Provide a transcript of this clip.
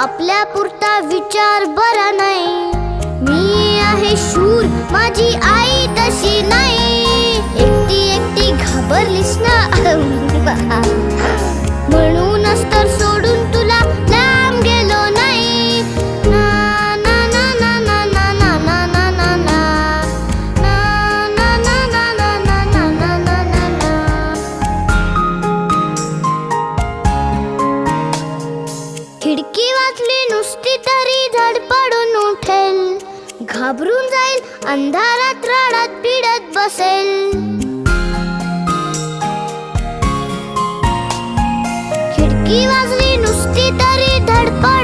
आपल्या पुरता विचार बरा नाही. मी आहे शूर, माझी आई तशी नाही. एकटी एकटी घाबरलीस ना म्हणूनच तर सोडून तुला लांब गेलो नाही. ना ना ना ना ना ना ना ना ना ना ना ना ना ना ना ना ना ना ना. खिडकी वाचली नुसती तरी धडपडून उठेल. घाबरून जाईल, अंधारात रडत पिडत बसेल. खिडकी वाजली नुसती तरी धडपड